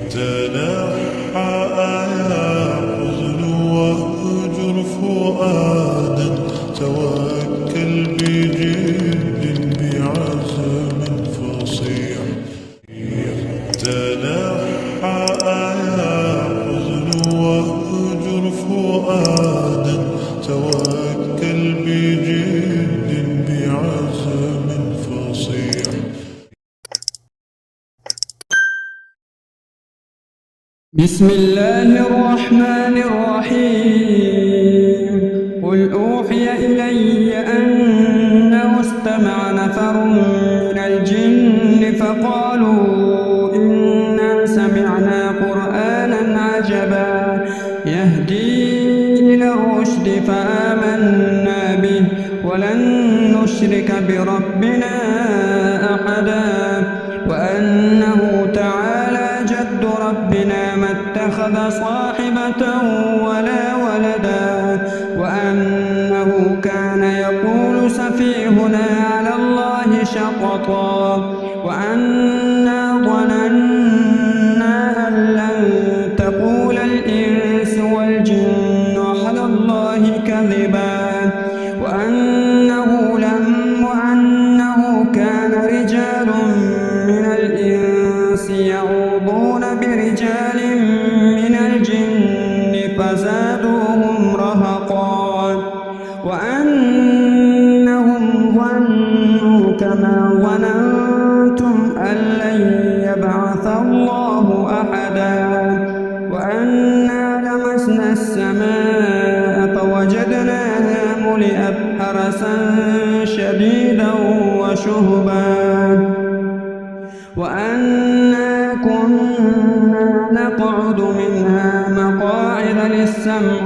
تنحى يا حزن واهجر فؤادا توكل بجد بعزم فصيح تنحى يا حزن واهجر فؤادا توكل بجد بعزم فصيح. بسم الله الرحمن الرحيم. قل أوحي إلي أنه استمع نفر من الجن فقالوا إنا سمعنا قرآنا عجبا يهدي إلى الرشد فآمنا به ولن نشرك بربنا أحدا وأنه تعالى جد ربنا ما اتخذ صاحبة ولا ولدا وأنه كان يقول سفيهنا على الله شططا وأنا ظننا أن لن تقول الإنس والجن على الله كذبا وأنه كان رجال من الإنس يعوذون برجال من الجن فزادوهم رهقا وأنهم ظنوا كما ظننتم أن لن يبعث الله أحدا وأنا لمسنا السماء فوجدناها ملئت حرسا شديدا وشهبا وأنا كنا نقعد منها مقاعد للسمع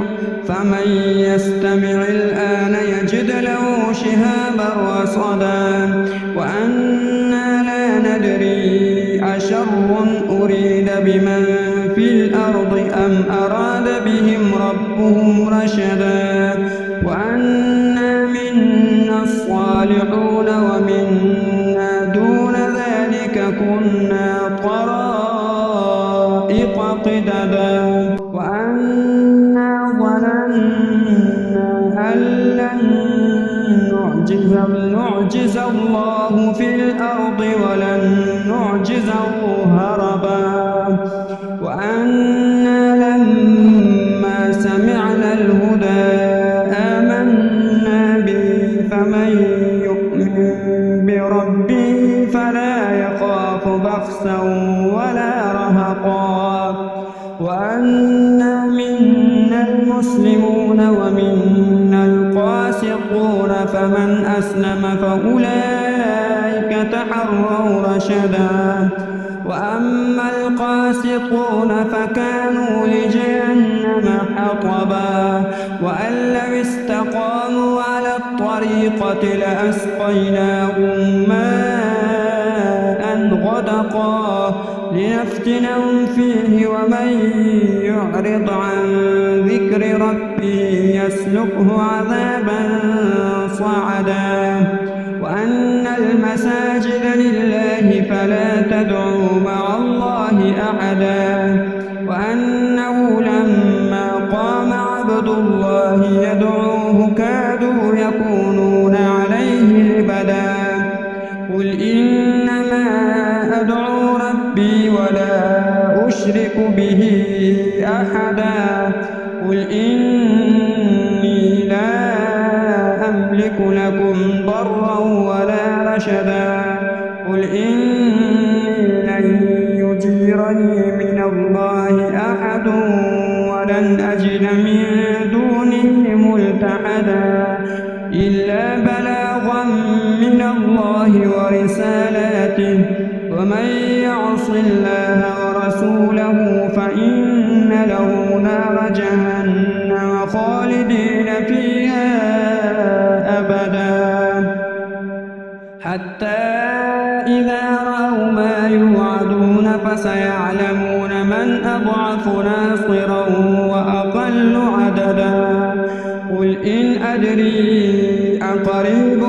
فمن يستمع الآن يجد له شهابا رصدا وأنا لا ندري أشر أريد بمن في الأرض أم أراد بهم ربهم رشدا وأنا منا الصالحون ومنا دون ذلك كنا طرائق قددا وأنا ظننا أن لن نعجز الله في الأرض ولن نعجزه هربا وأنا لما سمعنا الهدى آمنا به فمن يؤمن بربه فلا يخاف بخسا ولا رهقا وأنا منا المسلمون ومنا القاسطون فمن أسلم فأولئك تحروا رشدا وأما القاسطون فكانوا لجهنم حطبا وأن لو استقاموا على الطريقة لأسقيناهم ماء غدقا لنفتنهم فيه ومن يعرض عن ذكر ربه يسلكه عذابا صعدا وأن المساجد لله فلا تدعوا مع الله أحدا وأنه لما قام عبد الله يدعوه كادوا يكونون عليه لبدا قل إنما أدعو ربي ولا أشرك به أحدا قل إني لا أملك لكم ضرا ولا رشدا قل إني لن يجيرني من الله أحد ولن أجد من دونه ملتحدا إلا بلاغا من الله ورسالاته ومن يعص الله ورسوله فإن له نار جهنم خالدين فيها أبدا حتى إذا رأوا ما يوعدون فسيعلمون من أضعف ناصرا وأقل عددا قل إن أدري أقريب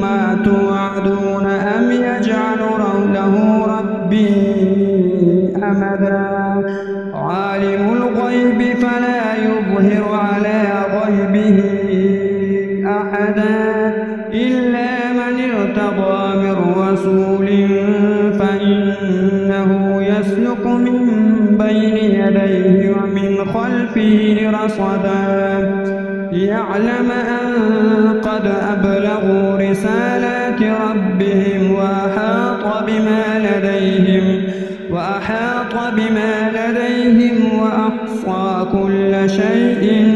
ما توعدون أم يجعل له ربي أمدا رسول فإنه يسلك من بين يديه ومن خلفه رصدا ليعلم أن قد أبلغوا رسالات ربهم وأحاط بما لديهم وأحصى كل شيء